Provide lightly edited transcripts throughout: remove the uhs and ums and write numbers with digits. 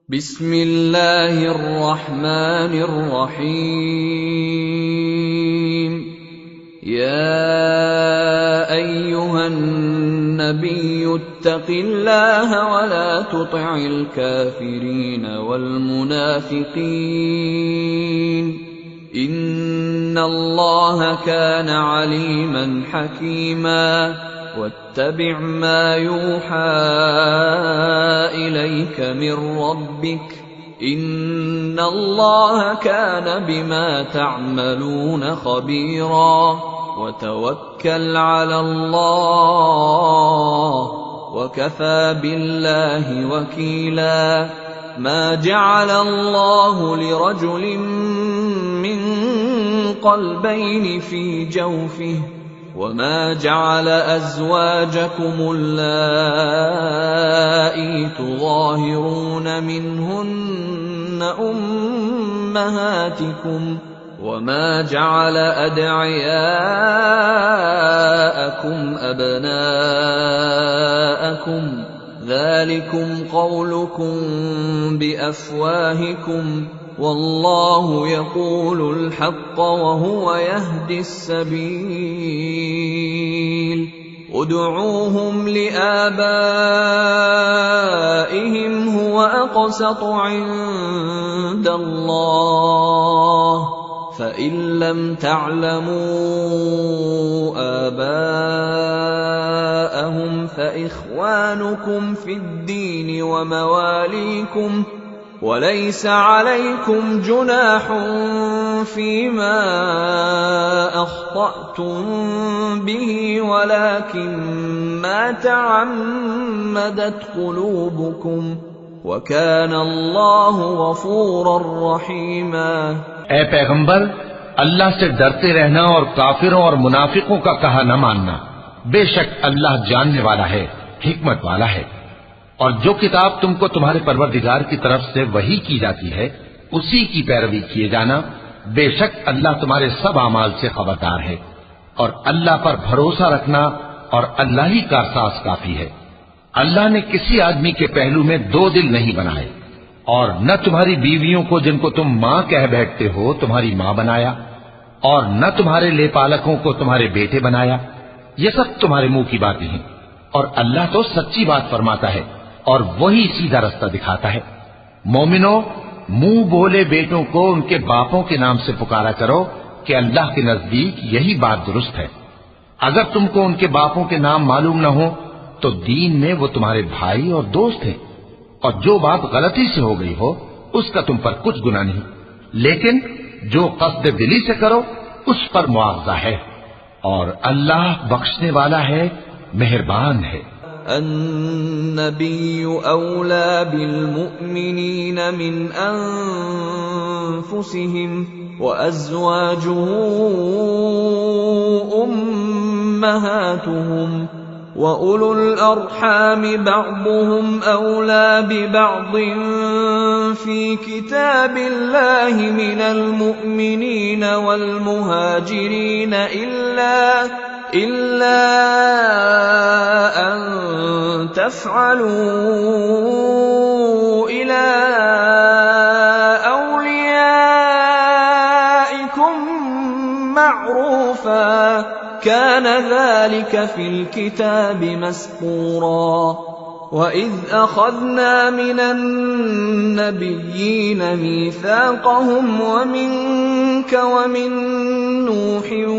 बिस्मिल्लाहिर रहमानिर रहीम। या अय्युहन नबिय्यु इत्तक़िल्लाह वला तुति'ल काफ़िरीन वल मुनाफ़िक़ीन इन्नल्लाह कान अलीमन हकीमा वत्तबि' मा यूहा इलैक मिर रब्बिक इन्नल्लाह कान बिमा तअमलून खबीरा वतवक्कल अलल्लाह वकफा बिल्लाहि वकीला। मा जअलल्लाहु लिरजुलिन मिन क़ल्बैनि फ़ी जawfihi वमा जअल अज़वाजकुम अल्लाती तुज़ाहिरून मिन्हुन्न उम्महातिकुम वमा जअल अद'याअकुम अबनाअकुम ज़ालिकुम क़ौलुकुम बिअफ़वाहिकुम वल्लाहु यक़ूलुल हक़्क़ वहुव यहदिस सबील। उदऊहुम लिआबाइहिम हुवा अक़सतु इंदल्लाह फ़इन लम तअलमू आबाअहुम फ़इख़्वानुकुम फ़िद्दीन वमवालीकुम वलैस अलैकुम जुनाहुन फ़ीमा अख़्तअतुम बिही वलाकिन मा तअम्मदत क़ुलूबुकुम वकान अल्लाहु गफ़ूरर रहीमा। ऐ पैगंबर, अल्लाह से डरते रहना और काफिरों और मुनाफिकों का कहा न मानना। बेशक अल्लाह जानने वाला है, हिकमत वाला है। और जो किताब तुमको तुम्हारे परवरदिगार की तरफ से वही की जाती है उसी की पैरवी किए जाना। बेशक अल्लाह तुम्हारे सब अमाल से खबरदार है। और अल्लाह पर भरोसा रखना और अल्लाह ही कारसाज काफी है। अल्लाह ने किसी आदमी के पहलू में दो दिल नहीं बनाए और न तुम्हारी बीवियों को जिनको तुम मां कह बैठते हो तुम्हारी मां बनाया और न तुम्हारे लेपालकों को तुम्हारे बेटे बनाया। ये सब तुम्हारे मुंह की बातें हैं और अल्लाह तो सच्ची बात फरमाता है और वही सीधा रास्ता दिखाता है। मोमिनो, मुंह बोले बेटों को उनके बापों के नाम से पुकारा करो कि अल्लाह के नजदीक यही बात दुरुस्त है। अगर तुमको उनके बापों के नाम मालूम न हो तो दीन में वो तुम्हारे भाई और दोस्त हैं और जो बात गलती से हो गई हो उसका तुम पर कुछ गुनाह नहीं, लेकिन जो कस्द दिली से करो उस पर मुआवजा है और अल्लाह बख्शने वाला है, मेहरबान है। अन्नबिय्यु औला बिलमुअ्मिनीन मिन अन्फुसिहिम व अज़वाजुहु उम्महातुहुम व उलुल अर्हामि बअ्दुहुम औला बिबअ्दिन फ़ी किताबिल्लाहि मिनल मुअ्मिनीन वल मुहाजिरीन इल्ला अन तफ़अलू इला औलियाइकुम मअरूफ़ा कान ज़ालिक फ़िल किताबि मस्कूरा। वइज़ अख़ज़ना मिनन नबिय्यीन मीसाक़हुम वमिन्क वमिन नूहिन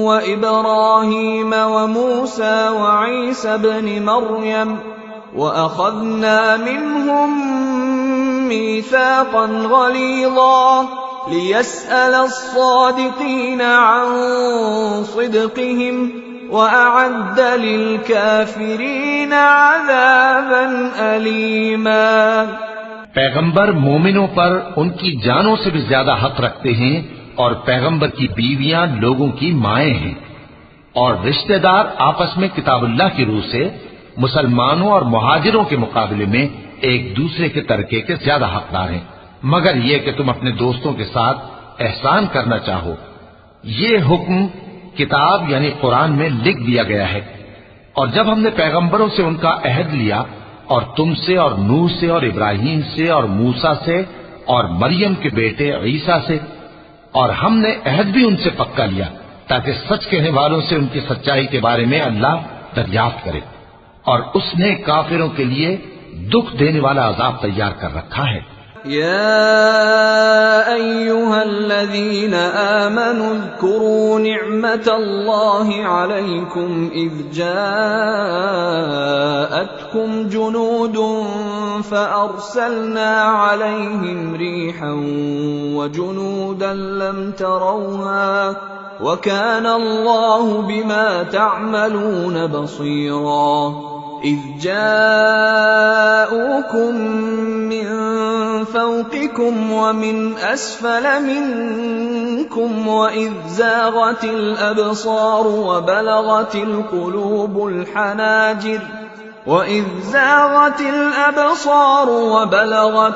वइब्राहीम वमूसा वईसा इब्न मर्यम वअख़ज़ना मिनहुम मीसाक़न ग़लीज़ा लियस्अल अस्सादिक़ीन अन सिद्क़िहिम वअअद्द लिलकाफ़िरीन अज़ाबन अलीमा। पैगंबर मोमिनों पर उनकी जानों से भी ज्यादा हक रखते हैं और पैगंबर की बीवियां लोगों की माएं हैं और रिश्तेदार आपस में किताबुल्लाह की रूह से मुसलमानों और मुहाजिरों के मुकाबले में एक दूसरे के तरके के ज्यादा हकदार हैं, मगर यह कि तुम अपने दोस्तों के साथ एहसान करना चाहो। ये हुक्म किताब यानी कुरान में लिख दिया गया है। और जब हमने पैगंबरों से उनका अहद लिया और तुमसे और नूह से और इब्राहिम से और मूसा से और मरियम के बेटे ईसा से, और हमने अहद भी उनसे पक्का लिया ताकि सच कहने वालों से उनकी सच्चाई के बारे में अल्लाह दरियाफ्त करे। और उसने काफिरों के लिए दुख देने वाला अजाब तैयार कर रखा है। या अय्युहल्लज़ीना आमनू ज़्कुरू निअमतल्लाहि अलैकुम इज़ जाअतकुम जुनूदुन फ़अरसलना अलैहिम रीहन वजुनूदन लम तरौहा वकाना अल्लाहु बिमा तअमलून बसीरा। إذ جاءوكم من فوقكم ومن أسفل منكم وإذ زاغت الأبصار وبلغت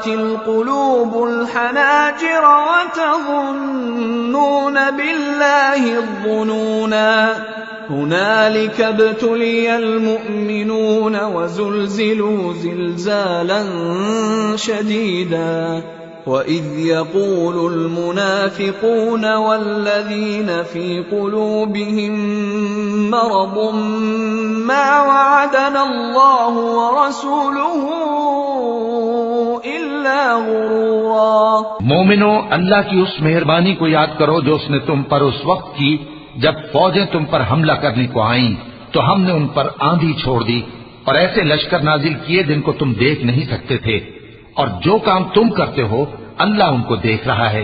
القلوب الحناجر وتظنون بالله الظنونا هنالك ابتلي المؤمنون وزلزلوا زلزالا شديدا وإذ يقول المنافقون والذين في قلوبهم مرض ما وعدنا الله ورسوله إلا غرورا। मोमिनो, अल्लाह की उस मेहरबानी को याद करो जो उसने तुम पर उस वक्त की जब फौजें तुम पर हमला करने को आईं, तो हमने उन पर आंधी छोड़ दी और ऐसे लश्कर नाजिल किए जिनको तुम देख नहीं सकते थे। और जो काम तुम करते हो अल्लाह उनको देख रहा है।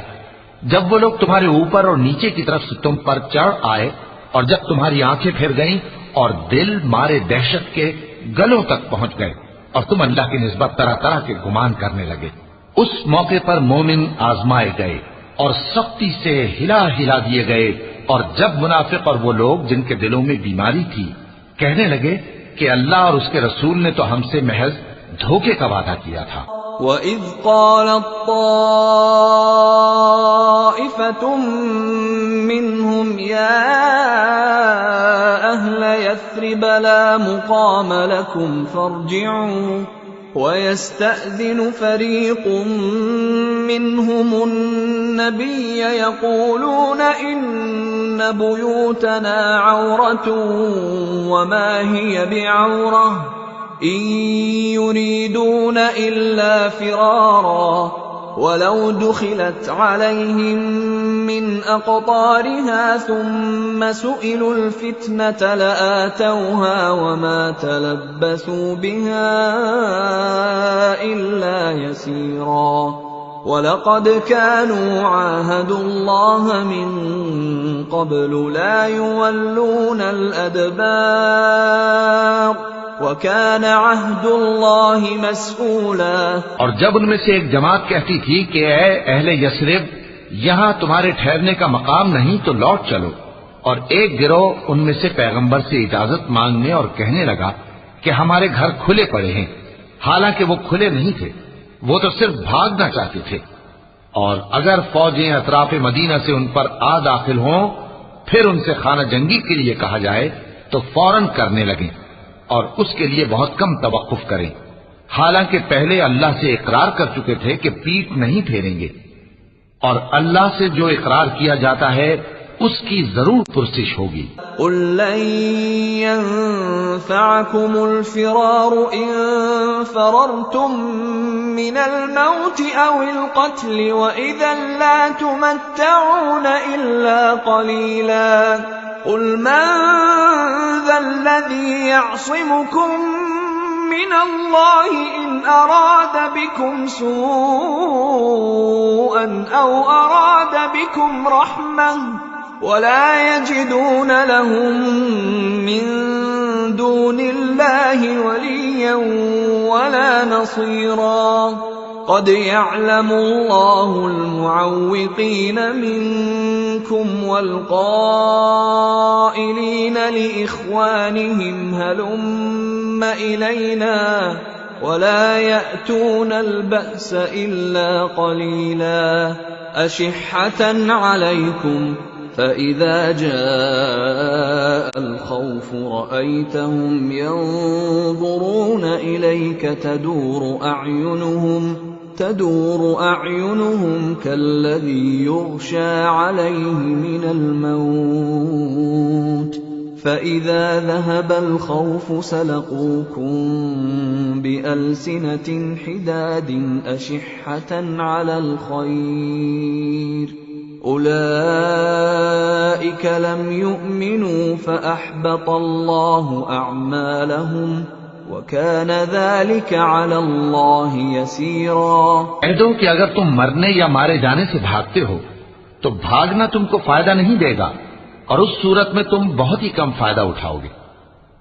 जब वो लोग तुम्हारे ऊपर और नीचे की तरफ से तुम पर चढ़ आए और जब तुम्हारी आंखें फिर गईं और दिल मारे दहशत के गलों तक पहुंच गए और तुम अल्लाह की निस्बत तरह तरह के गुमान करने लगे, उस मौके पर मोमिन आजमाए गए और सख्ती से हिला हिला दिए गए। और जब मुनाफिक और वो लोग जिनके दिलों में बीमारी थी कहने लगे कि अल्लाह और उसके रसूल ने तो हमसे महज धोखे का वादा किया था। وَإِذْ قَالَتْ طَائِفَةٌ مِّنْهُمْ يَا أَهْلَ يَثْرِبَ لَا مُقَامَ لَكُمْ فَارْجِعُوا وَيَسْتَأْذِنُ فَرِيقٌ مِّنْهُمُ النَّبِيَّ يَقُولُونَ إِنَّ بُيُوتَنَا عَوْرَةٌ وَمَا هِيَ بِعَوْرَةٍ إِن يُرِيدُونَ إِلَّا فِرَارًا وَلَوْ دُخِلَتْ عَلَيْهِم مِّنْ أَقْطَارِهَا ثُمَّ سُئِلُوا الْفِتْنَةَ لَآتَوْهَا وَمَا تَلَبَّثُوا بِهَا إِلَّا يَسِيرًا وَلَقَدْ كَانُوا عَاهَدُوا اللَّهَ مِن قَبْلُ لَا يُوَلُّونَ الْأَدْبَارَ وَكَانَ عَهْدُ اللَّهِ مَسْئُولًا। और जब उनमें से एक जमात कहती थी कि ऐ अहले यस्रिब, यहाँ तुम्हारे ठहरने का मकाम नहीं तो लौट चलो, और एक गिरोह उनमें से पैगंबर से इजाजत मांगने और कहने लगा कि हमारे घर खुले पड़े हैं, हालांकि वो खुले नहीं थे, वो तो सिर्फ भागना चाहते थे। और अगर फौजें अतराफ मदीना से उन पर आ दाखिल हों फिर उनसे खाना जंगी के लिए कहा जाए तो फौरन करने लगे और उसके लिए बहुत कम तवक्कुफ करें, हालांकि पहले अल्लाह से इकरार कर चुके थे कि पीठ नहीं फेरेंगे। और अल्लाह से जो इकरार किया जाता है उसकी जरूर पुरसिश होगी। قُل لَّن يَنفَعَكُمُ الْفِرَارُ إِن فَرَرْتُم مِّنَ الْمَوْتِ أَوِ الْقَتْلِ وَإِذًا لَّا تُمَتَّعُونَ إِلَّا قَلِيلًا قُلْ مَن ذَا الَّذِي يَعْصِمُكُم مِّنَ اللَّهِ إِنْ أَرَادَ بِكُمْ سُوءًا أَوْ أَرَادَ بِكُمْ رَحْمَةً وَلَا يَجِدُونَ لَهُم مِّن دُونِ اللَّهِ وَلِيًّا وَلَا نَصِيرًا قَدْ يَعْلَمُ اللَّهُ الْمُعَوِّقِينَ مِنكُمْ وَالْقَائِلِينَ لِإِخْوَانِهِمْ هَلُمَّ إِلَيْنَا وَلَا يَأْتُونَ الْبَأْسَ إِلَّا قَلِيلًا أَشِحَّةً عَلَيْكُمْ فإذا جاء الخوف رأيتهم ينظرون إليك تدور أعينهم كالذي يغشى عليه من الموت فإذا ذهب الخوف سلقوكم بألسنة حداد أشحة على الخير أولئك لم يؤمنوا فأحبط الله أعمالهم وكان ذلك على الله يسيرا। कह दो कि अगर तुम मरने या मारे जाने से भागते हो तो भागना तुमको फायदा नहीं देगा और उस सूरत में तुम बहुत ही कम फायदा उठाओगे।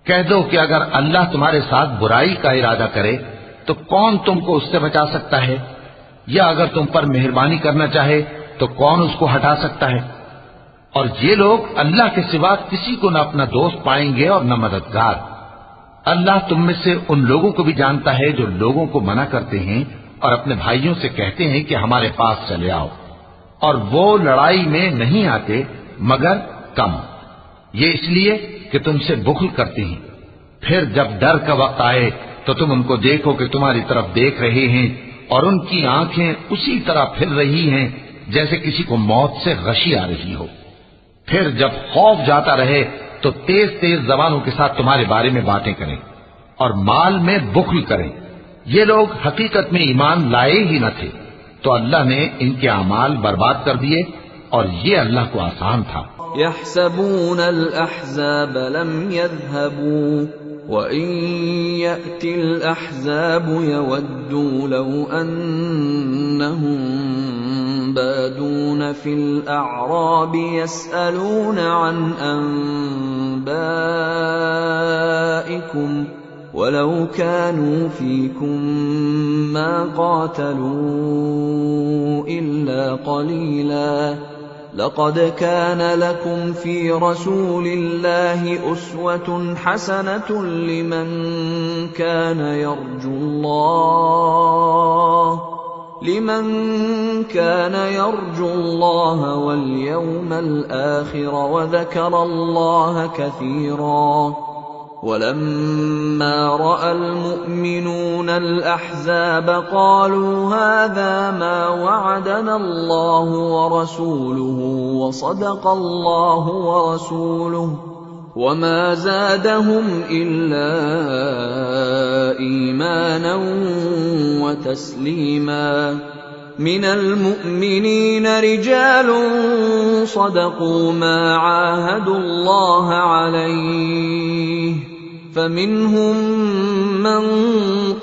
कह दो कि अगर अल्लाह तुम्हारे साथ बुराई का इरादा करे तो कौन तुमको उससे बचा सकता है, या अगर तुम पर मेहरबानी करना चाहे तो कौन उसको हटा सकता है। और ये लोग अल्लाह के सिवा किसी को न अपना दोस्त पाएंगे और न मददगार। अल्लाह तुम में से उन लोगों को भी जानता है जो लोगों को मना करते हैं और अपने भाइयों से कहते हैं कि हमारे पास चले आओ, और वो लड़ाई में नहीं आते मगर कम, ये इसलिए कि तुमसे बुख्ल करते हैं। फिर जब डर का वक्त आए तो तुम उनको देखो कि तुम्हारी तरफ देख रहे हैं और उनकी आंखें उसी तरह फिर रही हैं जैसे किसी को मौत से गशी आ रही हो। फिर जब खौफ जाता रहे तो तेज तेज जबानों के साथ तुम्हारे बारे में बातें करें और माल में बुख्ल करें। ये लोग हकीकत में ईमान लाए ही न थे, तो अल्लाह ने इनके अमाल बर्बाद कर दिए और ये अल्लाह को आसान था। यहसबून अल-अहज़ाब लम यज़हबू वइन यअति अल-अहज़ाब यवद्दू लौ अन्नहुम बादून फिल अअराब यसअलून अन अंबाइकुम वलौ कानू फीकुम मा क़ातलू इल्ला क़लीला लक़द कान लकुम फी रसूलिल्लाहि उस्वतुन हसनतुन लिमन कान यर्जुल्लाह वल यौमल आखिर व ज़करल्लाह कसीरा। वलम्मा रअल मुअमिनून अल-अहज़ाब क़ालू हाज़ा मा वअदना अल्लाहु व रसूलुहु व सदक़ल्लाहु व रसूलुहु वमा ज़ादहुम इल्ला ईमाना व तस्लीमा। मिनल मुअमिनीन रिजालुन सदक़ू मा आहादुल्लाह अलैहि फमिनहुम मन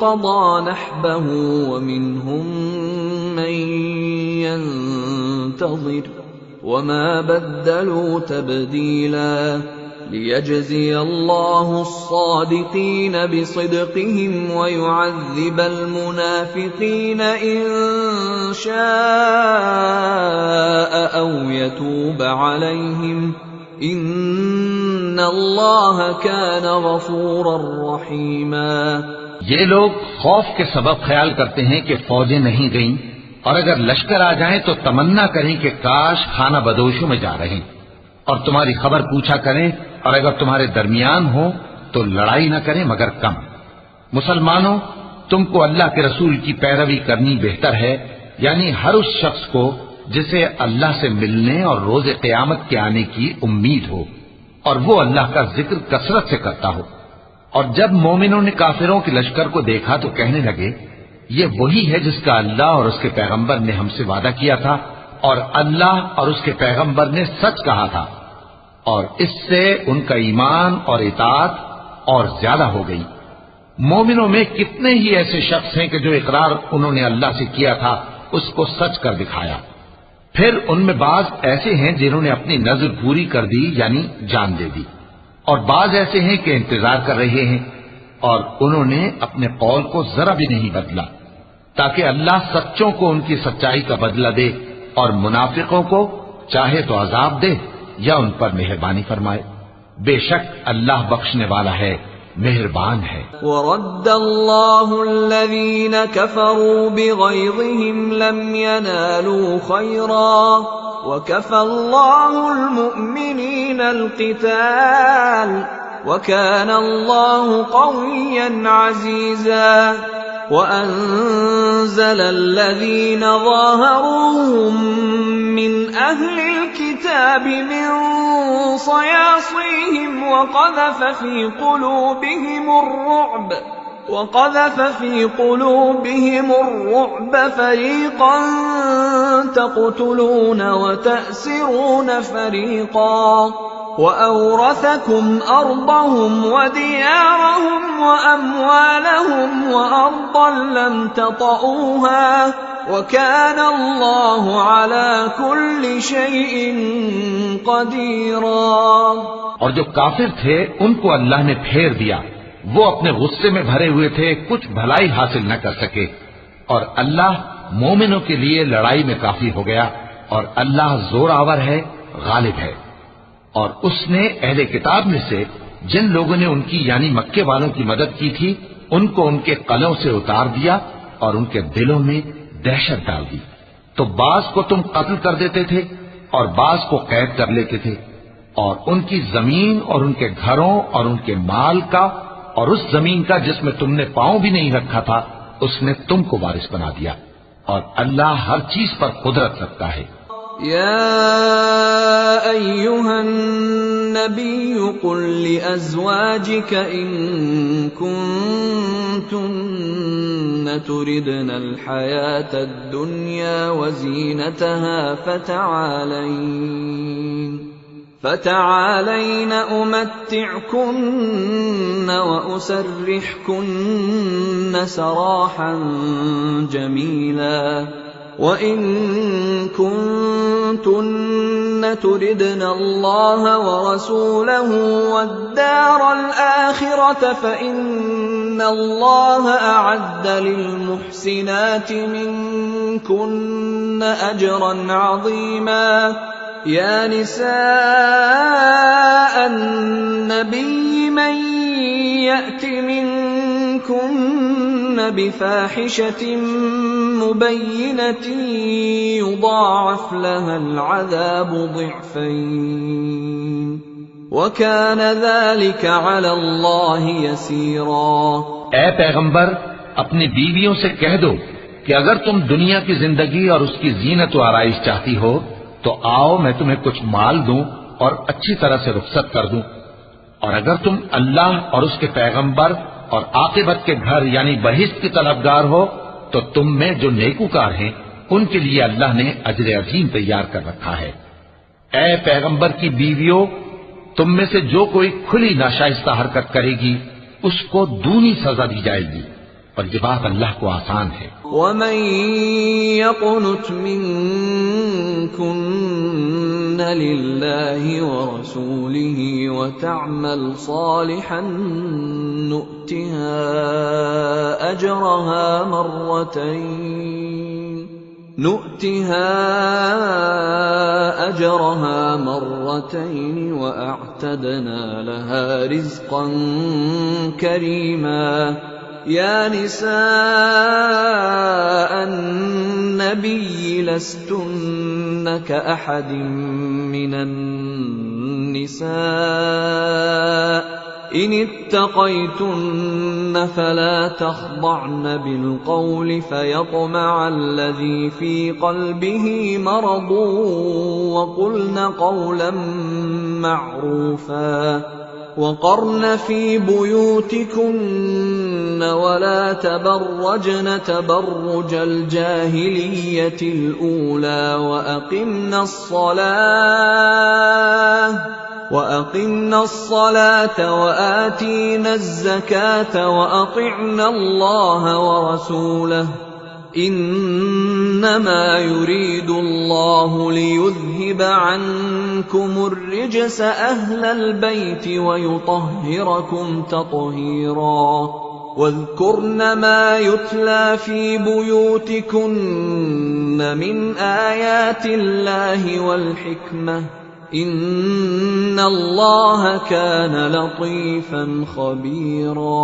क़ज़ा नहबहु व मिनहुम मन यंतज़िर वमा बद्दलू तब्दीला। लियजज़िय अल्लाहु अस्सादिक़ीन बिसिद्क़िहिम व युअज़्ज़िबल मुनाफ़िक़ीन इन शाअ औ यतूब अलैहिम इन्नल्लाह कान गफ़ूरर रहीमा। ये लोग खौफ के सबब ख्याल करते हैं कि फौजें नहीं गईं, और अगर लश्कर आ जाएं तो तमन्ना करें कि काश खाना बदोशों में जा रहे और तुम्हारी खबर पूछा करें, और अगर तुम्हारे दरमियान हो तो लड़ाई न करें मगर कम। मुसलमानों, तुमको अल्लाह के रसूल की पैरवी करनी बेहतर है, यानी हर उस शख्स को जिसे अल्लाह से मिलने और रोज़े क़यामत के आने की उम्मीद हो और वो अल्लाह का जिक्र कसरत से करता हो। और जब मोमिनों ने काफिरों के लश्कर को देखा तो कहने लगे, ये वही है जिसका अल्लाह और उसके पैगंबर ने हमसे वादा किया था, और अल्लाह और उसके पैगंबर ने सच कहा था, और इससे उनका ईमान और इताअत और ज्यादा हो गई। मोमिनों में कितने ही ऐसे शख्स हैं कि जो इकरार उन्होंने अल्लाह से किया था उसको सच कर दिखाया। फिर उनमें बाज ऐसे हैं जिन्होंने अपनी नजर पूरी कर दी, यानी जान दे दी, और बाज ऐसे हैं कि इंतजार कर रहे हैं और उन्होंने अपने कौल को जरा भी नहीं बदला, ताकि अल्लाह सच्चों को उनकी सच्चाई का बदला दे और मुनाफिकों को चाहे तो अजाब दे या उन पर मेहरबानी फरमाए। बेशक अल्लाह बख्शने वाला है, मेहरबान है। वरद्दल्लाहु अल्लज़ीन कफ़रू बिग़ैज़िहिम लम यनालू खैरा वकफ़ल्लाहुल मुमिनीनल क़िताल वकानल्लाहु क़विय्यन अज़ीज़ा वअन्ज़लल्लज़ीन ज़ाहरूहुम मिन अहलिल किताबि मिन सयासिहिम وقذف في قلوبهم الرعب فريقا تقتلون وتأسرون فريقا وأورثكم أرضهم وديارهم وأموالهم وأرضا لم تطئوها وكان الله على كل شيء قديرا। और जो काफिर थे उनको अल्लाह ने फेर दिया, वो अपने गुस्से में भरे हुए थे, कुछ भलाई हासिल न कर सके, और अल्लाह मोमिनों के लिए लड़ाई में काफी हो गया, और अल्लाह जोरावर है, गालिब है। और उसने अहले किताब में से जिन लोगों ने उनकी यानी मक्के वालों की मदद की थी, उनको उनके कलों से उतार दिया और उनके दिलों में दहशत डाल दी। तो बाज को तुम कत्ल कर देते थे और बाज को कैद कर लेते थे, और उनकी जमीन और उनके घरों और उनके माल का और उस जमीन का जिसमें तुमने पांव भी नहीं रखा था, उसने तुमको वारिस बना दिया, और अल्लाह हर चीज पर कुदरत रखता है। या अय्युहन नबी कुल लिअज़वाजिक इन कुन्तुन्न तुरिदनल हयातद दुनिया वज़ीनतहा فتعالين أمتعكن وأسرحكن سراحا جميلا وإن كنتن تردن الله ورسوله والدار الآخرة فإن الله أعد للمحسنات منكن أجرا عظيما يا نساء النبي من يأت منكن بفاحشة مبينة يضاعف لها العذاب ضعفين وكان ذلك على الله يسيرا। ऐ पैगंबर, अपनी बीवियों से कह दो कि अगर तुम दुनिया की जिंदगी और उसकी जीनत व आराइश चाहती हो तो आओ, मैं तुम्हें कुछ माल दूं और अच्छी तरह से रुखसत कर दूं, और अगर तुम अल्लाह और उसके पैगंबर और आकिबत के घर यानी बहिश्त की तलबगार हो तो तुम में जो नेकूकार हैं उनके लिए अल्लाह ने अजर अजीम तैयार कर रखा है। ऐ पैगंबर की बीवियों, तुम में से जो कोई खुली नाशाइस्ता हरकत करेगी उसको दूनी सजा दी जाएगी, और ये बात अल्लाह को आसान है। वमन यक़नुत मिनकुन्न लिल्लाहि व रसूलिहि व तअमल सालिहन नुअतिहा अजरहा मर्रतैन व अअतदना लहा रिज़क़न करीमा। या निसाअ अन्नबी लस्तुन्न कअहदिम मिनन निसाअ इन इत्तक़ैतुन्न फला तख़दअन बिलक़ौल फ़यत्मअल्लज़ी फ़ी क़ल्बिही मरदुन वक़ुल्न क़ौलन मअरूफ़ा वक़र्न फ़ी बुयूतिकुन्न वला तबर्रजन तबर्रुजल जाहिलिय्यतिल ऊला وأقمنا الصلاة وآتينا الزكاة وأطعنا الله ورسوله إنما يريد الله ليذهب عنكم الرجس أهل البيت ويطهركم تطهيرا واذكرن ما يتلى في بيوتكن من آيات الله والحكمة إن الله كان लतीफन खबीरा।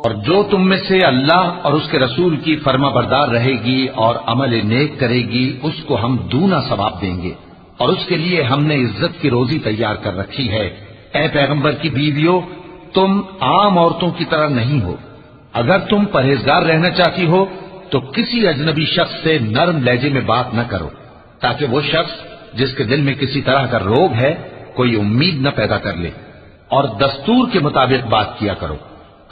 और जो तुम में से अल्लाह और उसके रसूल की फर्मा बरदार रहेगी और अमल नेक करेगी उसको हम दूना सवाब देंगे, और उसके लिए हमने इज्जत की रोजी तैयार कर रखी है। ए पैगंबर की बीवियों, तुम आम औरतों की तरह नहीं हो। अगर तुम परहेजगार रहना चाहती हो तो किसी अजनबी शख्स से नरम लहजे में बात न करो, ताकि वो शख्स जिसके दिल में किसी तरह का रोग है कोई उम्मीद न पैदा कर ले। और दस्तूर के मुताबिक बात किया करो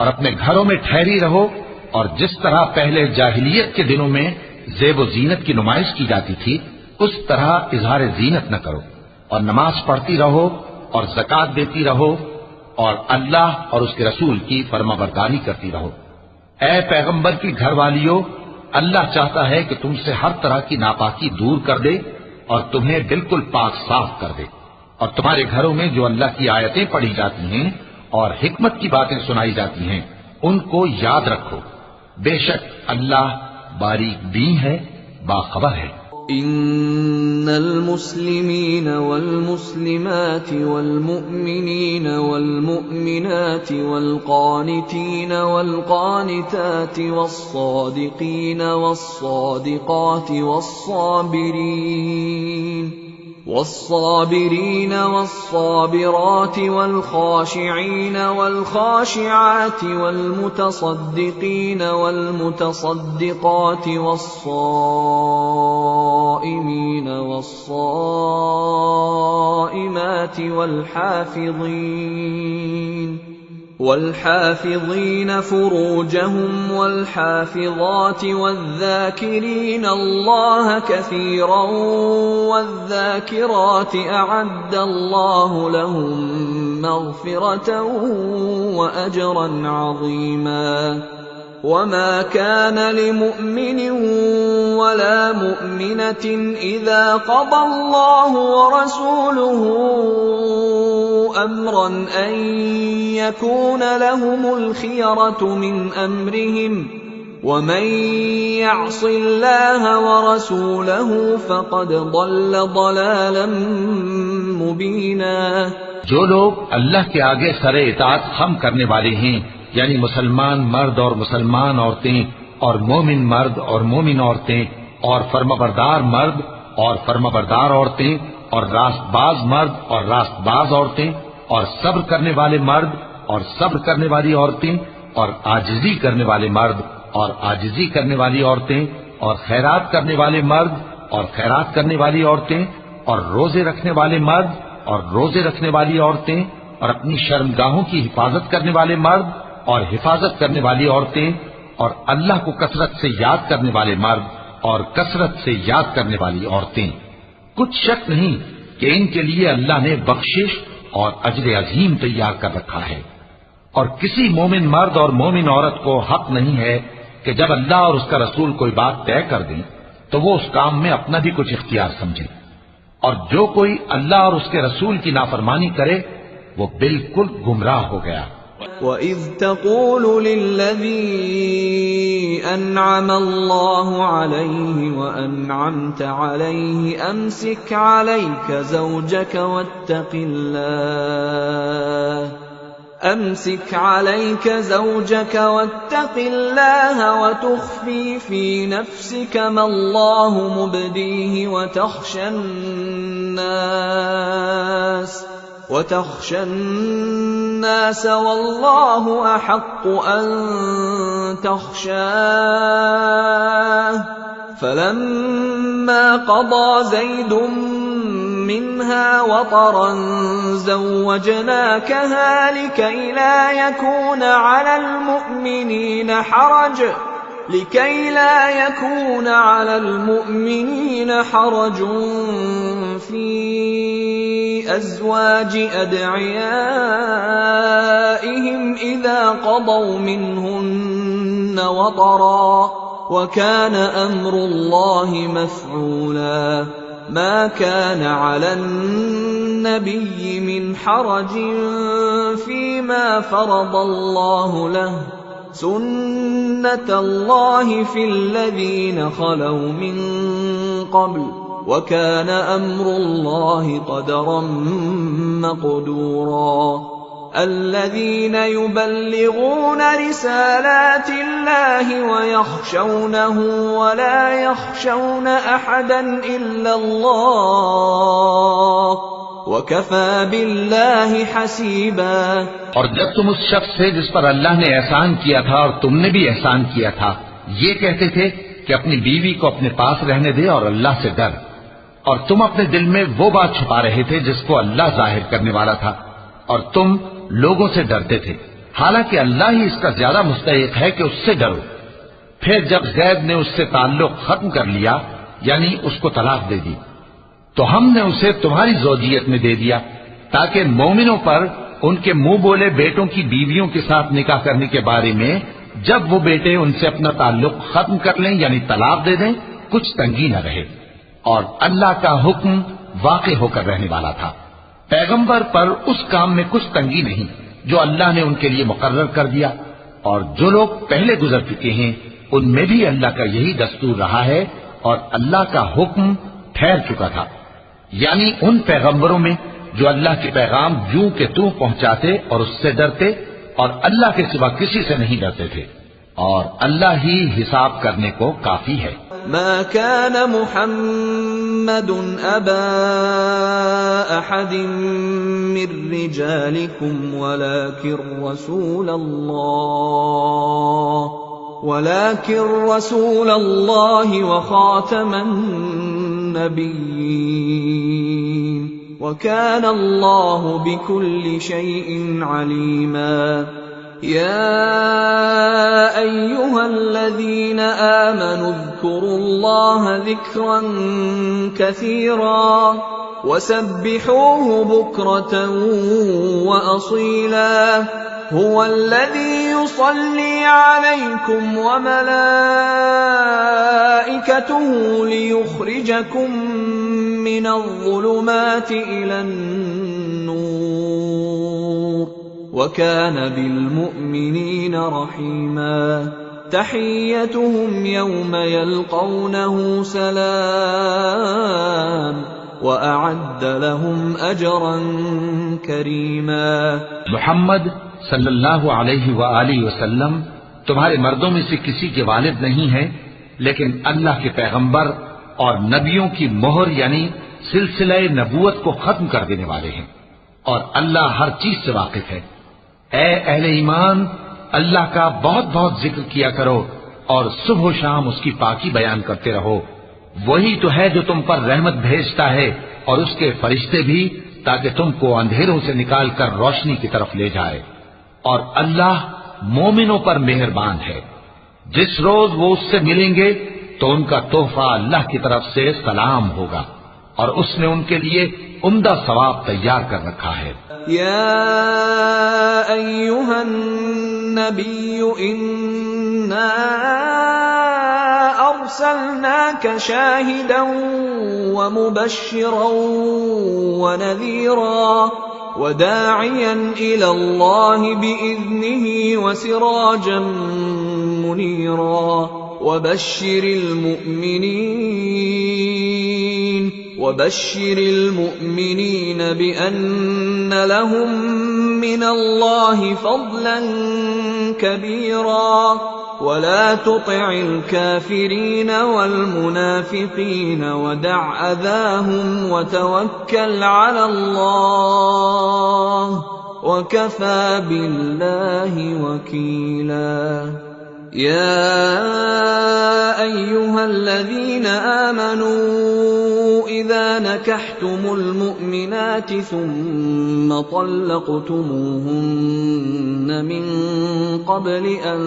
और अपने घरों में ठहरी रहो, और जिस तरह पहले जाहिलियत के दिनों में ज़ेब जीनत की नुमाइश की जाती थी उस तरह इजहार जीनत न करो, और नमाज पढ़ती रहो और ज़कात देती रहो और अल्लाह और उसके रसूल की फर्माबरदारी करती रहो। ए पैगंबर की घरवालियों, अल्लाह चाहता है कि तुमसे हर तरह की नापाकी दूर कर दे और तुम्हें बिल्कुल पाक साफ कर दे, और तुम्हारे घरों में जो अल्लाह की आयतें पढ़ी जाती हैं और हिकमत की बातें सुनाई जाती हैं उनको याद रखो। बेशक अल्लाह बारीक बीन है, बाखबर है। इन्नल मुस्लिमीन वल मुस्लिमात वल मुमिनीन वल मुमिनात वल क़ानितीन वल क़ानितात वस सादिक़ीन वस सादिक़ात والصابرين والصابرات والخاشعين والخاشعات والمتصدقين والمتصدقات والصائمين والصائمات والحافظين فروجهم والحافظات والذاكرين الله كثيرا والذاكرات أعد الله لهم مغفرة وأجرا عظيما وما كان لمؤمن ولا مؤمنة إذا قضى الله ورسوله أمرا أن يكون لهم الخيرة من أمرهم ومن يعص الله ورسوله فقد ضل ضلالا مبينا। जो लोग अल्लाह के आगे सरे इताअत खम करने वाले हैं, यानी मुसलमान मर्द और मुसलमान औरतें और मोमिन मर्द और मोमिन औरतें और फर्माबरदार मर्द और फर्माबरदार औरतें और रास्तबाज मर्द और रास्तबाज औरतें और सब्र करने वाले मर्द और सब्र करने वाली औरतें और आजिजी करने वाले मर्द और आजिजी करने वाली औरतें और खैरात करने वाले मर्द और खैरात करने वाली औरतें और रोजे रखने वाले मर्द और रोजे रखने वाली औरतें और अपनी शर्मगाहों की हिफाजत करने वाले मर्द और हिफाजत करने वाली औरतें और अल्लाह को कसरत से याद करने वाले मर्द और कसरत से याद करने वाली औरतें। कुछ शक नहीं कि इनके लिए अल्लाह ने बख्शिश और अजर अजीम तैयार कर रखा है। और किसी मोमिन मर्द और मोमिन औरत को हक नहीं है कि जब अल्लाह और उसका रसूल कोई बात तय कर दें तो वो उस काम में अपना भी कुछ इख्तियार समझे, और जो कोई अल्लाह और उसके रसूल की नाफरमानी करे वो बिल्कुल गुमराह हो गया। وَإِذْ تَقُولُ لِلَّذِي أَنْعَمَ اللَّهُ عَلَيْهِ وَأَنْعَمْتَ عَلَيْهِ أَمْسِكْ عَلَيْكَ زَوْجَكَ وَاتَّقِ اللَّهَ وَتُخْفِي فِي نَفْسِكَ مَا اللَّهُ مُبْدِيهِ وتخشى الناس والله أحق أن تخشاه فلما قضى زيد منها وطرا زوجناكها لكي لا يكون على المؤمنين حرج في أزواج أدعيائهم إذا قضوا منهن وطرا وكان أمر الله مفعولا ما كان على النبي من حرج فيما فرض الله له سنة الله في الذين خلوا من قبل وكان أمر الله قدرا مقدورا الذين يبلغون رسالات الله बिल्लाहि व यख्शौनहु व ला यख्शौन अहदन इल्ला अल्लाह व कफा बिल्लाहि हसीबा। और जब तुम उस शख्स से जिस पर अल्लाह ने एहसान किया था और तुमने भी एहसान किया था ये कहते थे कि अपनी बीवी को अपने पास रहने दे और अल्लाह से डर, और तुम अपने दिल में वो बात छुपा रहे थे जिसको अल्लाह जाहिर करने वाला था, और तुम लोगों से डरते थे, हालांकि अल्लाह ही इसका ज्यादा मुस्तहिक है कि उससे डरो। फिर जब ज़ैद ने उससे ताल्लुक खत्म कर लिया यानी उसको तलाक दे दी, तो हमने उसे तुम्हारी ज़ौजियत में दे दिया ताकि मोमिनों पर उनके मुंह बोले बेटों की बीवियों के साथ निकाह करने के बारे में जब वो बेटे उनसे अपना ताल्लुक खत्म कर लें यानी तलाक दे दें कुछ तंगी न रहे। और अल्लाह का हुक्म वाक़ई होकर रहने वाला था। पैगंबर पर उस काम में कुछ तंगी नहीं जो अल्लाह ने उनके लिए मुकर्रर कर दिया, और जो लोग पहले गुजर चुके हैं उनमें भी अल्लाह का यही दस्तूर रहा है, और अल्लाह का हुक्म ठहर चुका था, यानी उन पैगंबरों में जो अल्लाह के पैगाम यूं के त्यों पहुंचाते और उससे डरते और अल्लाह के सिवा किसी से नहीं डरते थे, और अल्लाह ही हिसाब करने को काफी है। मा कान मुहम्मदुन अबा अहदिन मिर रिजालिकुम वलाकिन रसूलल्लाह व खातमन नबिय्यीन व कान अल्लाहु बिकुल्लि शैइन अलीमा। या अय्युहल्लज़ीन आमनू ज़्कुरुल्लाह ज़िक्रन कसीरा वसब्बिहूहु बुक्रतन व असीला। हुवल्लज़ी युसल्ली अलैकुम व मलाइकतुहु लियुख़रिजकुम मिनज़्ज़ुलुमाति इलन्नूर व कान बिल्मुअ्मिनीन रहीमा। तहिय्यतुहुम यौम यल्क़ौनहु सलाम व अअद्द लहुम अजरन करीमा। मुहम्मद सल्लल्लाहु अलैहि व आलिहि वसल्लम तुम्हारे मर्दों में से किसी के वालिद नहीं है, लेकिन अल्लाह के पैगंबर और नबियों की मोहर यानी सिलसिला नबूवत को खत्म कर देने वाले हैं, और अल्लाह हर चीज से वाकिफ है। ए अहले ईमान, अल्लाह का बहुत बहुत जिक्र किया करो और सुबह शाम उसकी पाकी बयान करते रहो। वही तो है जो तुम पर रहमत भेजता है और उसके फरिश्ते भी, ताकि तुमको अंधेरों से निकालकर रोशनी की तरफ ले जाए। और अल्लाह मोमिनों पर मेहरबान है। जिस रोज वो उससे मिलेंगे तो उनका तोहफा अल्लाह की तरफ से सलाम होगा, और उसने उनके लिए उम्दा सवाब तैयार कर रखा है। या अय्युहन नबिय्यु इन्ना अर्सलनाका शाहिदन व मुबश्शिरन व नज़ीरा व दा'iयन इलल्लाहि बिइज़निहि व सिराजन मुनीरा व बश्शिरिल मुअ्मिनीन बिअन्न लहुम मिनल्लाहि फज़लन कबीरा वला तुति'ल काफिरीन वल मुनाफिकीन वदअ अज़ाहुम व तवक्कल अलल्लाह व कफ़ा बिल्लाहि वकीला। या अय्युहल्लज़ीन आमनू इज़ा नकहतुमुल मुअ्मिनाति सुम्मा तल्लक़तुमूहुन्ना मिन क़ब्लि अन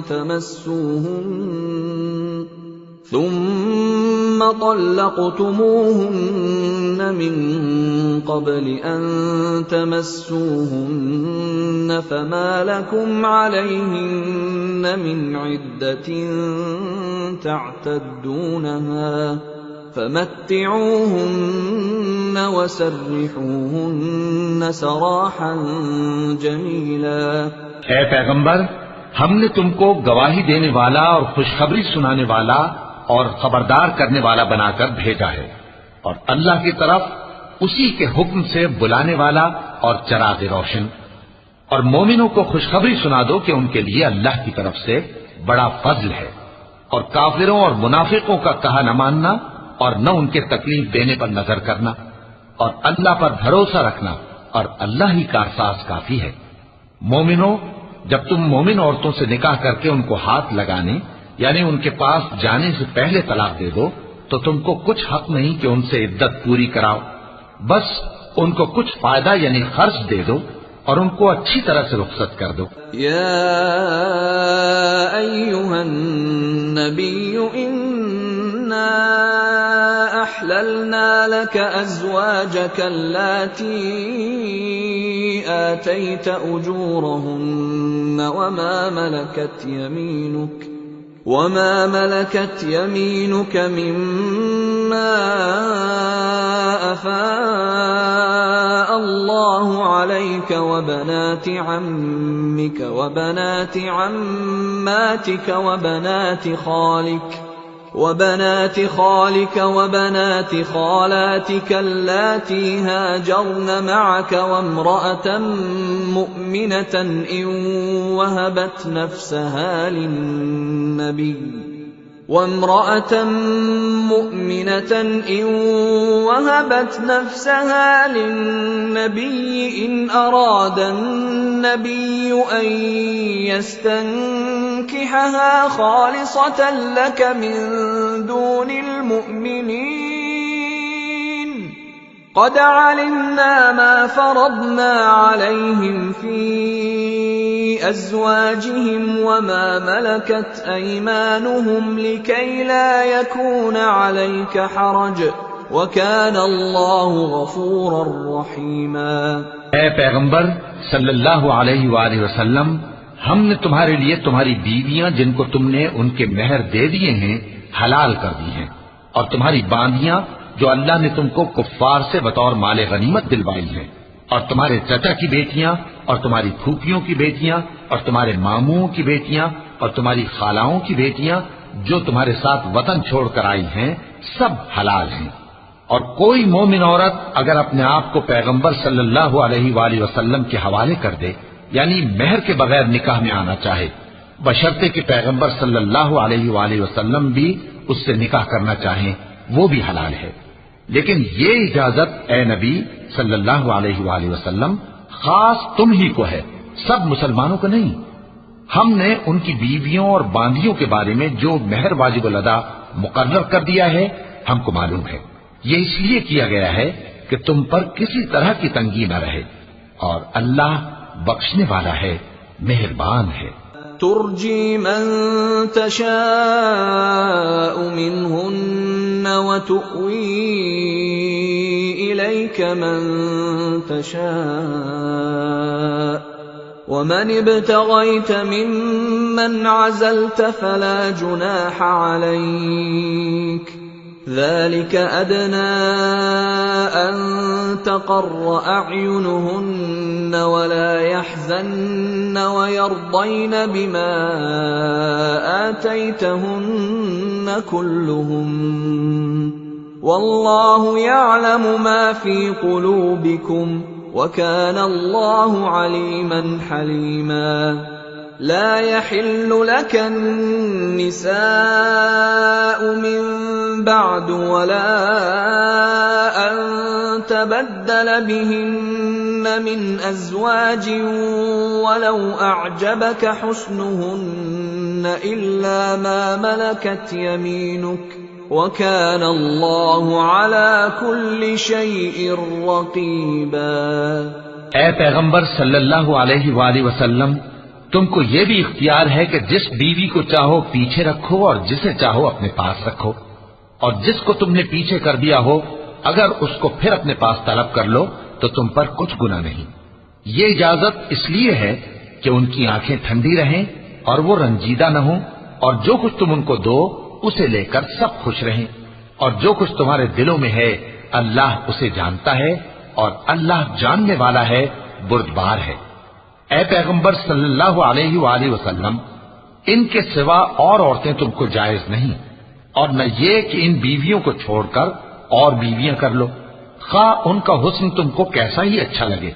तमस्सूहुन्न फमा लकुम अलैहिन्न मिन इद्दतिन तअतद्दूनहा फमत्तिऊहुन्न वसर्रिहूहुन्न सराहन जमीला। ऐ पैगंबर, हमने तुमको गवाही देने वाला और खुशखबरी सुनाने वाला और खबरदार करने वाला बनाकर भेजा है, और अल्लाह की तरफ उसी के हुक्म से बुलाने वाला और चराग रोशन। और मोमिनों को खुशखबरी सुना दो कि उनके लिए अल्लाह की तरफ से बड़ा फजल है। और काफिरों और मुनाफिकों का कहा न मानना और न उनके तकलीफ देने पर नजर करना और अल्लाह पर भरोसा रखना, और अल्लाह ही कारसाज काफी है। मोमिनो, जब तुम मोमिन औरतों से निकाह करके उनको हाथ लगाने यानी उनके पास जाने से पहले तलाक दे दो, तो तुमको कुछ हक नहीं कि उनसे इद्दत पूरी कराओ। बस उनको कुछ फायदा यानी खर्च दे दो और उनको अच्छी तरह से रुखसत कर दो। या अय्युहन नबिय्यु इन्ना अहललना लक अज़वाजक अल्लाती आतैत उजूरहुन्न वमा मलकत यमीनुक मिम्मा अफ़ाअ अल्लाहु अलैक वबनाति अम्मिक वबनाति अम्मातिक وبنات خالك وبنات خالاتك اللاتي هاجرن معك وامرأة مؤمنة إن وهبت نفسها للنبي إن أراد النبي أن يستنكحها خالصة لك من دون المؤمنين قد علمنا ما فرضنا عليهم في أزواجهم وما ملكت أيمانهم لكي لا يكون عليك حرج وكان الله غفورا رحيما। ऐ पैगंबर सल्लल्लाहु अलैहि वसल्लम, हमने तुम्हारे लिए तुम्हारी बीवियां जिनको तुमने उनके मेहर दे दिए हैं हलाल कर दी हैं, और तुम्हारी बांदियां जो अल्लाह ने तुमको कुफ्फार से बतौर माले गनीमत दिलवाई हैं, और तुम्हारे चाचा की बेटियां और तुम्हारी फूफियों की बेटियां और तुम्हारे मामुओं की बेटियां और तुम्हारी खालाओं की बेटियां जो तुम्हारे साथ वतन छोड़कर आई हैं, सब हलाल हैं। और कोई मोमिन औरत अगर अपने आप को पैगंबर सल्लल्लाहु अलैहि वसल्लम के हवाले कर दे यानी मेहर के बगैर निकाह में आना चाहे, बशर्ते कि पैगंबर सल्लल्लाहु अलैहि वसल्लम भी उससे निकाह करना चाहें, वो भी हलाल है। लेकिन ये इजाजत ए नबी सल्लल्लाहु अलैहि वसल्लम खास तुम ही को है, सब मुसलमानों को नहीं। हमने उनकी बीवियों और बांदियों के बारे में जो मेहर वाजिबुल अदा मुकर्रर कर दिया है हमको मालूम है। ये इसलिए किया गया है कि तुम पर किसी तरह की तंगी न रहे, और अल्लाह बख्शने वाला है, मेहरबान है। तुर्जी मन तशाअ मिनहुन्न व तुअवी इलैक मन तशाअ वमन इब्तगैत मिम्मन अज़लत फला जुनाह अलैक ذلك أدنى أن تقر أعينهن ولا يحزن ويرضين بما آتيتهن كلهم والله يعلم ما في قلوبكم وكان الله عليما حليما لا يحل لك النساء من بعد ولا أن تبدل بهن من أزواج ولو أعجبك حسنهن إلا ما ملكت يمينك وكان الله على كل شيء رقيبا। ऐ पैगंबर सल्लल्लाहु अलैहि वसल्लम, तुमको ये भी इख्तियार है कि जिस बीवी को चाहो पीछे रखो और जिसे चाहो अपने पास रखो, और जिसको तुमने पीछे कर दिया हो अगर उसको फिर अपने पास तलब कर लो तो तुम पर कुछ गुनाह नहीं। ये इजाजत इसलिए है कि उनकी आंखें ठंडी रहें और वो रंजीदा न हो, और जो कुछ तुम उनको दो उसे लेकर सब खुश रहें, और जो कुछ तुम्हारे दिलों में है अल्लाह उसे जानता है, और अल्लाह जानने वाला है, बुर्दबार है। ऐ पैगंबर सल्लल्लाहु अलैहि वसल्लम, इनके सिवा और औरतें तुमको जायज नहीं, और न ये कि इन बीवियों को छोड़कर और बीवियां कर लो, खा उनका हुस्न तुमको कैसा ही अच्छा लगे,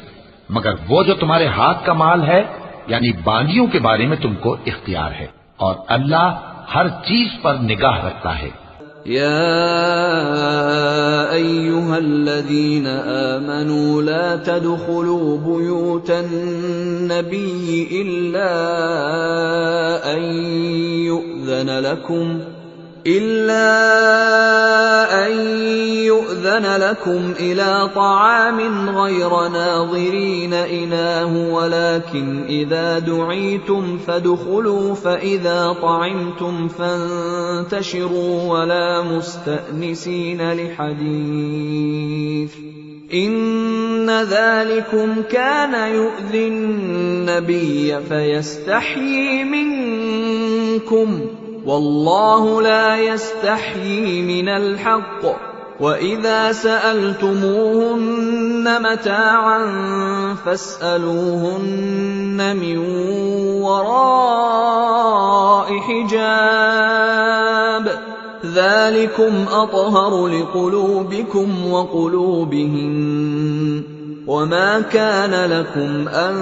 मगर वो जो तुम्हारे हाथ का माल है यानी बांदियों के बारे में तुमको इख्तियार है। और अल्लाह हर चीज पर निगाह रखता है। या अय्युहल्लज़ीन आमनू ला तदखुलू बुयूतन नबिय्यि इल्ला अन यु'ज़न लकुम इला ताआमिन गैर नाज़िरीन इनाहु वलाकिन इज़ा दुईतुम फदखुलू फइज़ा तअमतुम फंतशिरू वला मुस्तअनिसीन लिहदीस इन्न ज़ालिकुम कान यु'ज़िन नबिय्य फयस्तहयी मिनकुम वल्लाहु ला यस्तहयी मिनल हक़्क़ वइज़ा सअलतुमूहुन्न मताअन फस्अलूहुन्न मिन वराइ हिजाब ज़ालिकुम अत्हरु लिक़ुलूबिकुम वक़ुलूबिहिन वमा कान लकुम अन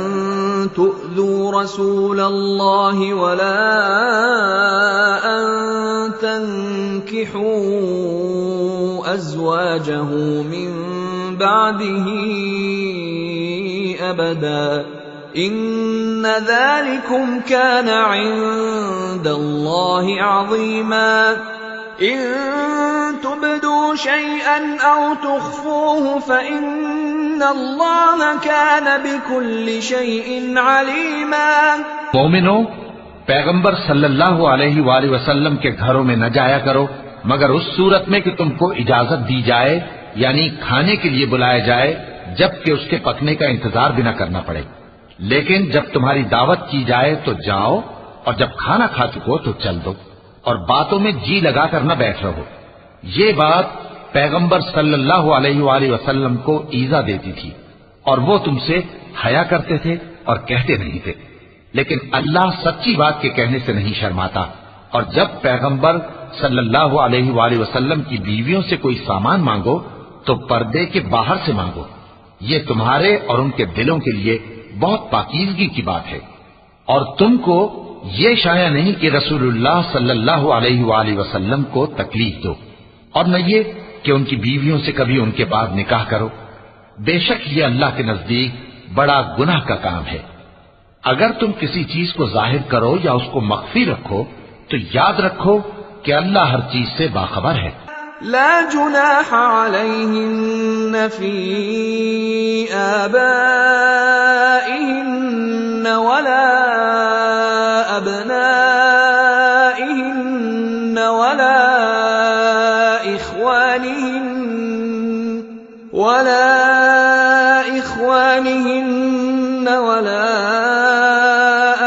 तु'ज़ू रसूलल्लाहि वला अन तंकिहू अज़वाजहू मिन बअदिही अबदा इन्न ज़ालिकुम कान इंदल्लाहि अज़ीमा इन तुब्दू शैअन औ तुख्फूहु फइन्नल्लाह कान बिकुल्लि शैइन अलीमा। मोमिनो, पैगंबर सल्लल्लाहु अलैहि वसल्लम के घरों में न जाया करो मगर उस सूरत में कि तुमको इजाजत दी जाए, यानी खाने के लिए बुलाया जाए, जबकि उसके पकने का इंतजार भी न करना पड़े। लेकिन जब तुम्हारी दावत की जाए तो जाओ, और जब खाना खा चुको तो चल दो, और बातों में जी लगाकर न बैठ रहो। ये बात पैगंबर सल्लल्लाहु अलैहि वसल्लम को ईजा देती थी, और वो तुमसे हया करते थे और कहते नहीं थे। लेकिन अल्लाह सच्ची बात के कहने से नहीं शर्माता, और जब पैगंबर सल्लल्लाहु अलैहि वसल्लम की बीवियों से कोई सामान मांगो तो पर्दे के बाहर से मांगो। ये तुम्हारे और उनके दिलों के लिए बहुत पाकीज़गी की बात है। और तुमको ये शाया नहीं कि रसूलुल्लाह सल्लल्लाहु अलैहि वसल्लम को तकलीफ दो, और न ये कि उनकी बीवियों से कभी उनके बाद निकाह करो। बेशक ये अल्लाह के नजदीक बड़ा गुनाह का काम है। अगर तुम किसी चीज को जाहिर करो या उसको मख्फी रखो तो याद रखो कि अल्लाह हर चीज से बाखबर है। ला जुनाह अलैहिन्न फी आबाइहिन्न वला अबनाइहिन्न वला इख्वानिहिन्न वला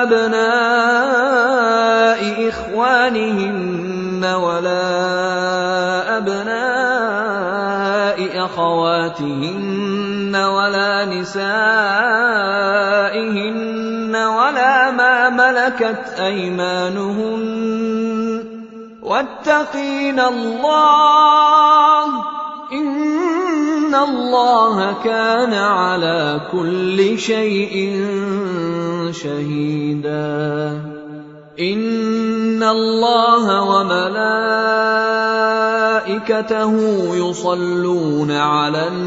अबनाइ इख्वानिहिन्न वला अबनाइ अखवातिहिन्न वला निसाइहिन्न वला मा मलकत ऐमानुहुन्न वत्तक़ीनल्लाह इन्नल्लाह कान अला कुल्लि शैइन शहीदा। इन्नल्लाह व मलाइकतहु युसल्लूना अलन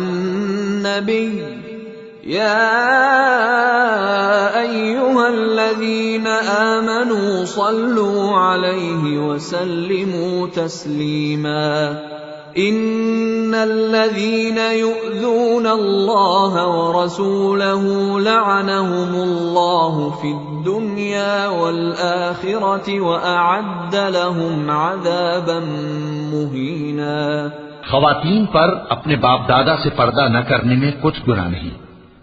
नबिय्य या अय्युहल्लज़ीन आमनू सल्लू अलैहि वसल्लिमू तस्लीमा। इन्नल्लज़ीन युअ्ज़ूनल्लाह व रसूलहु लअनहुमुल्लाहु फिद्दुन्या वल आखिरति व अअद्द लहुम अज़ाबन मुहीना। खवातीन पर अपने बाप दादा से पर्दा न करने में कुछ गुनाह नहीं,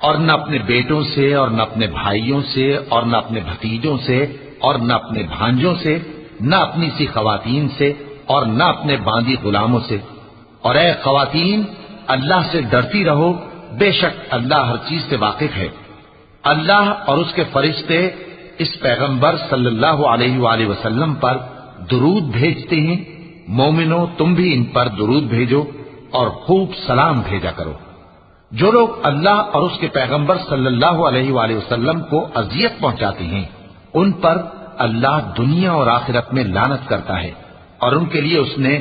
और न अपने बेटों से, और न अपने भाइयों से, और न अपने भतीजों से, और न अपने भांजों से, न अपनी सी खवातीन से, और न अपने बांदी गुलामों से। और ए खवातीन, अल्लाह से डरती रहो, बेशक अल्लाह हर चीज से वाकिफ है। अल्लाह और उसके फरिश्ते इस पैगंबर सल्लल्लाहु अलैहि वसल्लम पर दुरूद भेजते हैं। मोमिनो, तुम भी इन पर दुरूद भेजो और खूब सलाम भेजा करो। जो लोग अल्लाह और उसके पैगंबर सल्लल्लाहु अलैहि वसल्लम को अजियत पहुंचाते हैं, उन पर अल्लाह दुनिया और आखिरत में लानत करता है और उनके लिए उसने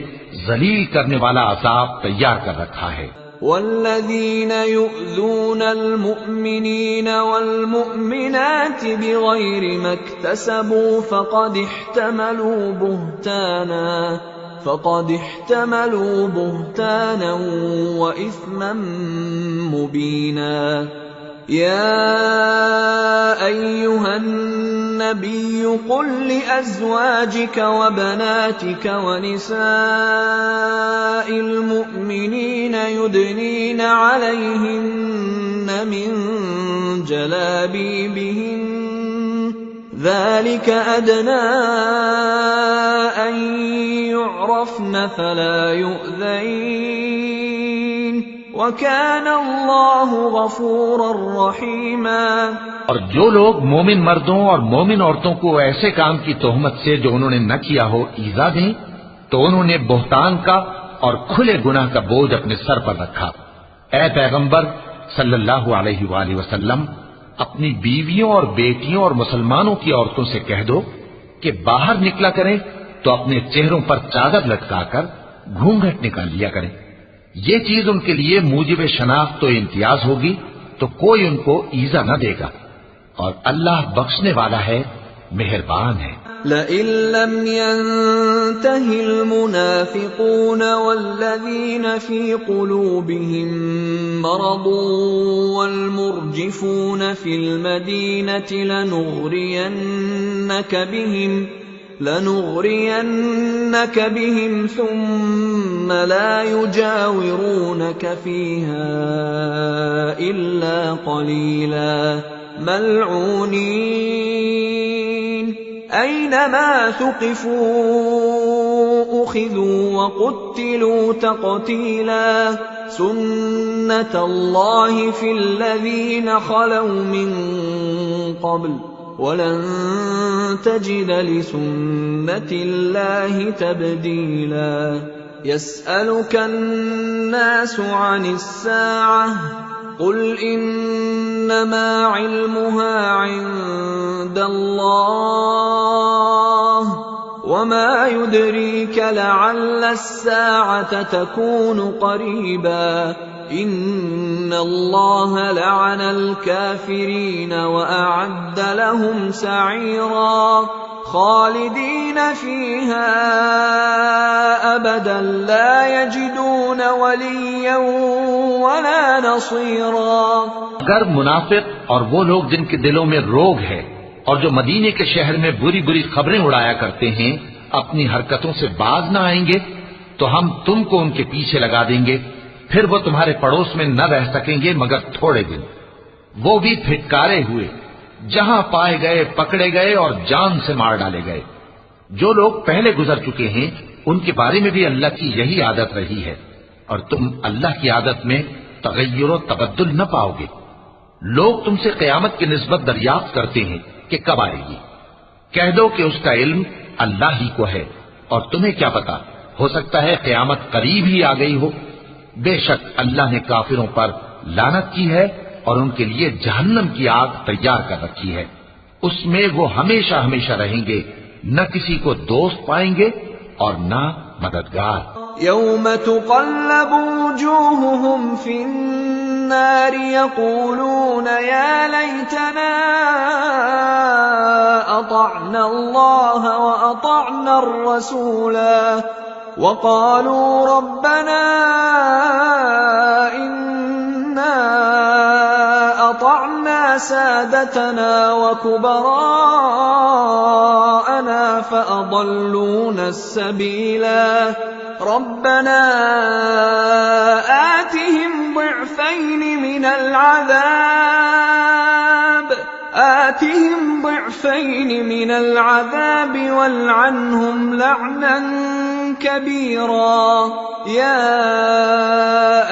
जलील करने वाला अज़ाब तैयार कर रखा है। वल्लज़ीन युज़ूनल मुअ्मिनीन वल्मुअ्मिनाति बिग़ैरि मक्तसबू फ़क़द इह्तमलू बुहताना व इस्मन मुबीना। या अय्युहन नबिय्यु कुल लिअज़वाजिक व बनातिक व निसाइल मुअ्मिनीन युदनीन अलैहिन्न मिन जलाबीबिहिन ذلك أدنى أن يعرفن فلا يؤذين وكان الله غفورا रहीमा। और जो लोग मोमिन मर्दों और मोमिन औरतों को ऐसे काम की तोहमत से जो उन्होंने न किया हो ईजा दें तो उन्होंने बोहतान का और खुले गुनाह का बोझ अपने सर पर रखा। ऐ पैगंबर सल्लल्लाहु अलैहि वसल्लम, अपनी बीवियों और बेटियों और मुसलमानों की औरतों से कह दो कि बाहर निकला करें तो अपने चेहरों पर चादर लटकाकर घूंघट निकाल लिया करें। ये चीज उनके लिए मूजिब शनाख्त तो इम्तियाज होगी तो कोई उनको ईजा न देगा और अल्लाह बख्शने वाला है, मेहरबान है। लइन लम यंतहिल मुनाफिकून वल्लज़ीन फी क़ुलूबिहिम मरदुन वल्मुर्जिफून फिल मदीनति लनुग़रियन्नक बिहिम सुम्म ला युजाविरूनक फीहा इल्ला क़लीला मल्ऊनीन ऐनमा थुक़िफू उख़िज़ू वक़ुत्तिलू तक़तीला सुन्नतल्लाहि फ़िल्लज़ीन ख़लौ मिन क़ब्ल वलन तजिद लिसुन्नतिल्लाहि तब्दीला। यसअलुकन्नासु अनिस्साअह कुल इन्नमा इल्मुहा इंदल्लाह वमा युद्रीक लअल्लस्साअत तकूनु क़रीबा इन्नल्लाह लअनल काफिरीन व अअद्द लहुम सईरा खालिदीन फीहा अबदन ला यजिदून वलिय्यन वला नसीरा। अगर मुनाफिक और वो लोग जिनके दिलों में रोग है और जो मदीने के शहर में बुरी बुरी खबरें उड़ाया करते हैं अपनी हरकतों से बाज न आएंगे तो हम तुमको उनके पीछे लगा देंगे, फिर वो तुम्हारे पड़ोस में न रह सकेंगे मगर थोड़े दिन। वो भी फिटकारे हुए, जहां पाए गए पकड़े गए और जान से मार डाले गए। जो लोग पहले गुजर चुके हैं उनके बारे में भी अल्लाह की यही आदत रही है और तुम अल्लाह की आदत में तगय्युर और तबद्दुल न पाओगे। लोग तुमसे क़यामत की निस्बत दरियाफ्त करते हैं कि कब आएगी। कह दो कि उसका इल्म अल्लाह ही को है और तुम्हें क्या पता, हो सकता है क़यामत करीब ही आ गई हो। बेशक अल्लाह ने काफिरों पर लानत की है और उनके लिए जहन्नम की आग तैयार कर रखी है। उसमें वो हमेशा हमेशा रहेंगे, न किसी को दोस्त पाएंगे और न मददगार। यौम तुक़ल्लबु वुजूहुहुम फिन्नार यक़ूलून या लैतना अतअना अल्लाह व अतअना अर्रसूला वक़ालू रब्बना इन्ना अतअना सादतना व कुबराअना फ़अضلूना السबीला रब्बना आतिहिम ضعफैन मिन العذاب वल्अन्हुम लअनन कबीरा। या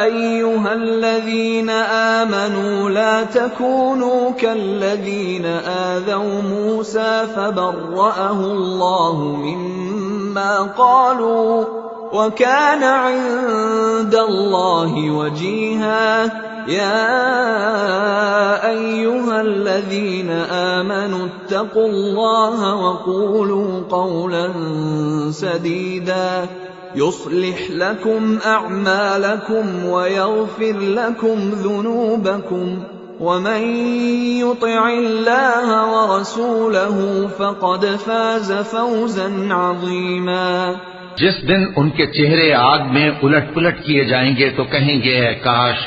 अय्युहल्लज़ीन आमनू ला तकूनू कल्लज़ीन आज़ौ मूसा फबर्रअहु अल्लाहु मिम्मा क़ालू वकान इंदल्लाहि वजीहा या अय्युहल्लज़ीन आमनुत्तक़ुल्लाह वक़ूलू क़ौलन सदीदा युस्लिह लकुम अअमालकुम वयग़फिर लकुम ज़ुनूबकुम वमन युतिइल्लाह वरसूलहु फ़क़द फ़ाज़ फ़ौज़न अज़ीमा। जिस दिन उनके चेहरे आग में उलट पुलट किए जाएंगे तो कहेंगे है काश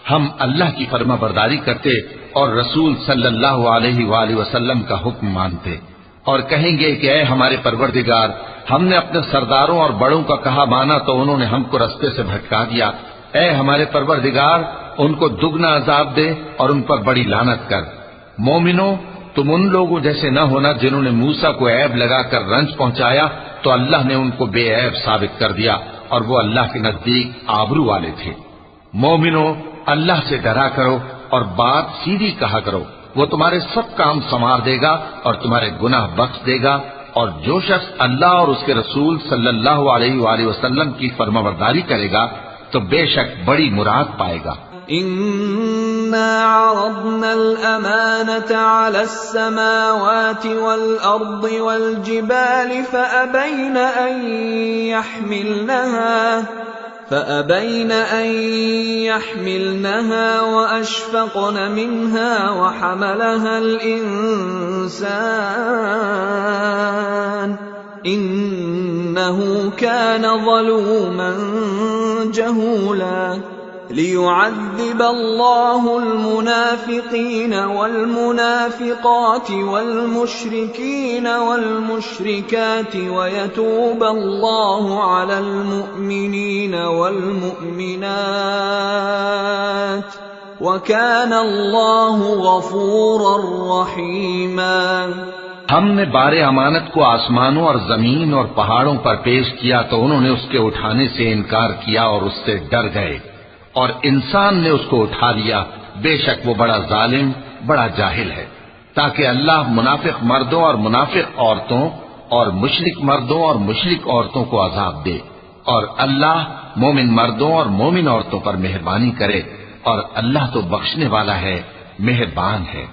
हम अल्लाह की फर्माबरदारी करते और रसूल सल्लल्लाहु अलैहि वसल्लम का हुक्म मानते, और कहेंगे कि ऐ हमारे परवरदिगार, हमने अपने सरदारों और बड़ों का कहा माना तो उन्होंने हमको रास्ते से भटका दिया। ऐ हमारे परवरदिगार, उनको दुगना अजाब दे और उन पर बड़ी लानत कर। मोमिनो, तुम उन लोगों जैसे न होना जिन्होंने मूसा को ऐब लगाकर रंज पहुंचाया तो अल्लाह ने उनको बेऐब साबित कर दिया और वो अल्लाह के नजदीक आबरू वाले थे। मोमिनो, अल्लाह से डरा करो और बात सीधी कहा करो, वो तुम्हारे सब काम संवार देगा और तुम्हारे गुनाह बख्श देगा। और जो शख्स अल्लाह और उसके रसूल सल्लल्लाहु अलैहि वसल्लम की फर्माबरदारी करेगा तो बेशक बड़ी मुराद पाएगा। इन्ना अरदनल अमानता अलस समावाति वल अर्दि वल जिबालि फअबैन अन यहमिलनहा वअशफक़न मिन्हा वहमलहल इंसान इन्नहु कान ज़लूमन जहूला। लियुअज़्ज़िब अल्लाहुल मुनाफ़िक़ीन वल मुनाफ़िक़ाति वल मुश्रिकीन वल मुश्रिकाति वयतूब अल्लाहु अलल मुअ्मिनीन वल मुअ्मिनात वकान अल्लाहु गफ़ूरर रहीमा। हमने बारे अमानत को आसमानों और जमीन और पहाड़ों पर पेश किया तो उन्होंने उसके उठाने से इनकार किया और उससे डर गए, और इंसान ने उसको उठा लिया। बेशक वो बड़ा जालिम, बड़ा जाहिल है। ताकि अल्लाह मुनाफिक मर्दों और मुनाफिक औरतों और मुशरिक मर्दों और मुशरिक औरतों को अजाब दे, और अल्लाह मोमिन मर्दों और मोमिन औरतों पर मेहरबानी करे, और अल्लाह तो बख्शने वाला है, मेहरबान है।